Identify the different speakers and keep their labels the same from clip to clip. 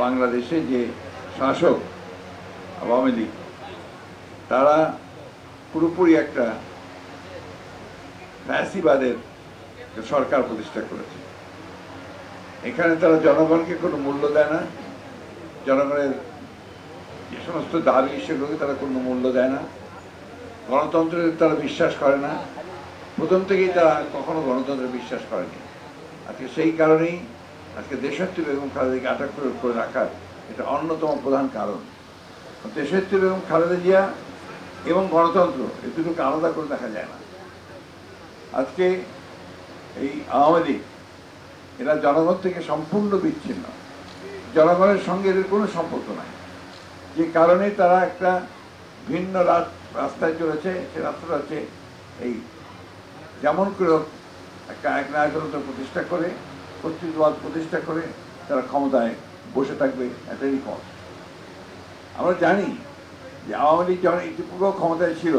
Speaker 1: বাংলাদেশে যে শাসক আওয়ামী লীগ তারা পুরোপুরি একটা ফ্যাসিবাদের সরকার প্রতিষ্ঠা করেছে। এখানে তারা জনগণকে কোনো মূল্য দেয় না, জনগণের যে সমস্ত দাবি সেগুলোকে তারা কোনো মূল্য দেয় না, গণতন্ত্রে তারা বিশ্বাস করে না, প্রথম থেকেই তারা কখনো গণতন্ত্রে বিশ্বাস করেনি। আজকে সেই কারণেই আজকে দেশনেত্রী বেগম খালেদাকে আটক করে রাখার এটা অন্যতম প্রধান কারণ। দেশনেত্রী বেগম খালেদা জিয়া এবং গণতন্ত্র এই দুটোকে আলাদা করে দেখা যায় না। আজকে এই আওয়ামী লীগ এরা জনগণ থেকে সম্পূর্ণ বিচ্ছিন্ন, জনগণের সঙ্গে এদের কোনো সম্পর্ক নাই, যে কারণে তারা একটা ভিন্ন রাস্তায় চলেছে। সে রাস্তাটা হচ্ছে এই যেমন করে একটা একনায়কতন্ত্র প্রতিষ্ঠা করে, কর্তৃত্ববাদ প্রতিষ্ঠা করে তারা ক্ষমতায় বসে থাকবে একটা রিপোর্ট। আমরা জানি যে আওয়ামী লীগ যখন ইতিপূর্ব ক্ষমতায় ছিল,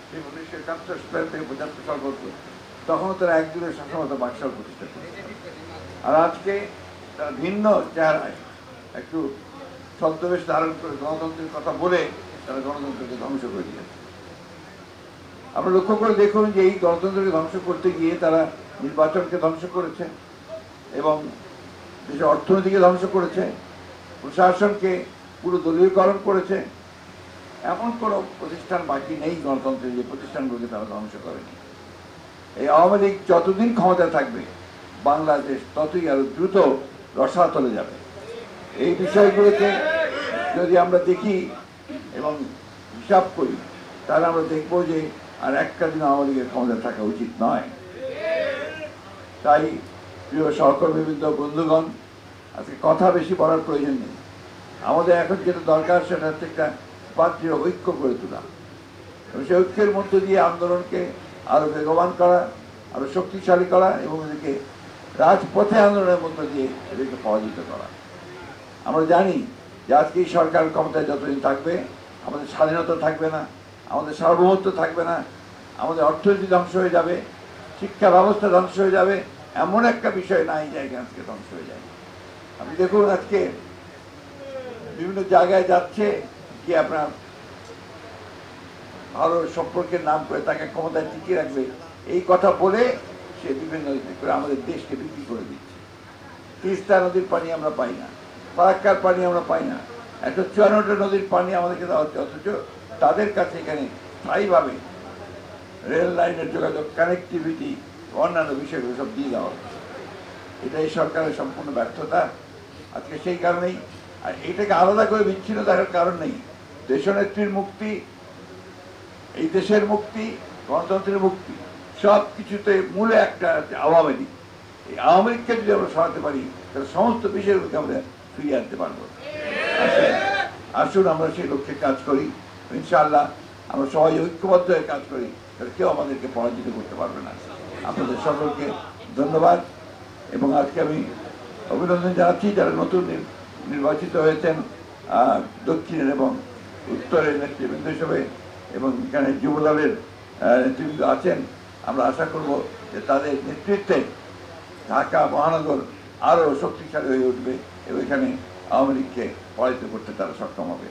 Speaker 1: সেই 1971 সাল থেকে 75 সাল পর্যন্ত, তখনও তারা একজনের শাসনমতো বাকশাল প্রতিষ্ঠা করেছে। আর আজকে তারা ভিন্ন চেহারায় একটু ছদ্মবেশ ধারণ করে গণতন্ত্রের কথা বলে তারা গণতন্ত্রকে ধ্বংস করে দিয়েছে। আমরা লক্ষ্য করে দেখুন যে এই গণতন্ত্রকে ধ্বংস করতে গিয়ে তারা নির্বাচনকে ধ্বংস করেছে এবং দেশের অর্থনীতিকে ধ্বংস করেছে, প্রশাসনকে পুরো দলীয়করণ করেছে। এমন কোনো প্রতিষ্ঠান বাকি নেই গণতন্ত্রের যে প্রতিষ্ঠানগুলোকে তারা ধ্বংস করেনি। এই আওয়ামী লীগ যতদিন ক্ষমতায় থাকবে বাংলাদেশ ততই আরো দ্রুত রসাতলে যাবে। এই বিষয়গুলোকে যদি আমরা দেখি এবং হিসাব করি তাহলে আমরা দেখব যে আর একটা দিন আওয়ামী লীগের ক্ষমতায় থাকা উচিত নয়। তাই প্রিয় সহকর্মীবৃন্দ, বন্ধুগণ, আজকে কথা বেশি বলার প্রয়োজন নেই। আমাদের এখন যেটা দরকার সেটা হচ্ছে একটা পাত্রীয় ঐক্য করে তোলা এবং সেই ঐক্যের মধ্য দিয়ে আন্দোলনকে আরো বেগবান করা, আরো শক্তিশালী করা এবং এদেরকে রাজপথে আন্দোলনের মধ্য দিয়ে এদেরকে পরাজিত করা। আমরা জানি যে আজকে এই সরকার ক্ষমতায় যতদিন থাকবে আমাদের স্বাধীনতা থাকবে না, আমাদের সার্বভৌমত্ব থাকবে না, আমাদের অর্থনীতি ধ্বংস হয়ে যাবে, শিক্ষা ব্যবস্থা ধ্বংস হয়ে যাবে। এমন একটা বিষয় নাই জায়গা আজকে ধ্বংস হয়ে যাবে। আপনি দেখুন আজকে বিভিন্ন জায়গায় যাচ্ছে কি আপনার ভালো সম্পর্কের নাম করে তাকে ক্ষমতায় টিকিয়ে রাখবে, এই কথা বলে সে বিভিন্ন করে আমাদের দেশকে বিক্রি করে দিচ্ছে। তিস্তা নদীর পানি আমরা পাই না, ফারাক্কার পানি আমরা পাই না, 154টা নদীর পানি আমাদেরকে দেওয়া হচ্ছে, অথচ তাদের কাছে এখানে স্থায়ীভাবে রেল লাইনের যোগাযোগ, কানেক্টিভিটি, অন্যান্য বিষয়গুলো সব দিয়ে দেওয়া হচ্ছে। এটা এই সরকারের সম্পূর্ণ ব্যর্থতা। আজকে সেই কারণেই আর এটাকে আলাদা করে বিচ্ছিন্ন দেখার কারণ নেই। দেশনেত্রীর মুক্তি, এই দেশের মুক্তি, গণতন্ত্রের মুক্তি, সব কিছুতে মূলে একটা আওয়ামী লীগ। এই আওয়ামী লীগকে যদি আমরা সরাতে পারি তাহলে সমস্ত বিষয়গুলোকে আমরা ফিরিয়ে আনতে পারবো। আসুন আমরা সেই লক্ষ্যে কাজ করি। ইনশাআল্লাহ আমরা সবাই ঐক্যবদ্ধ হয়ে কাজ করি, তাহলে কেউ আমাদেরকে পরাজিত করতে পারবে না। আপনাদের সকলকে ধন্যবাদ এবং আজকে আমি অভিনন্দন জানাচ্ছি যারা নতুন নির্বাচিত হয়েছেন দক্ষিণের এবং উত্তরের নেতৃবৃন্দ হিসেবে, এবং এখানে যুবদলের নেতৃবৃন্দ আছেন। আমরা আশা করব যে তাদের নেতৃত্বে ঢাকা মহানগর আরও শক্তিশালী হয়ে উঠবে এবং এখানে আওয়ামী লীগকে পরাজিত করতে তারা সক্ষম হবে।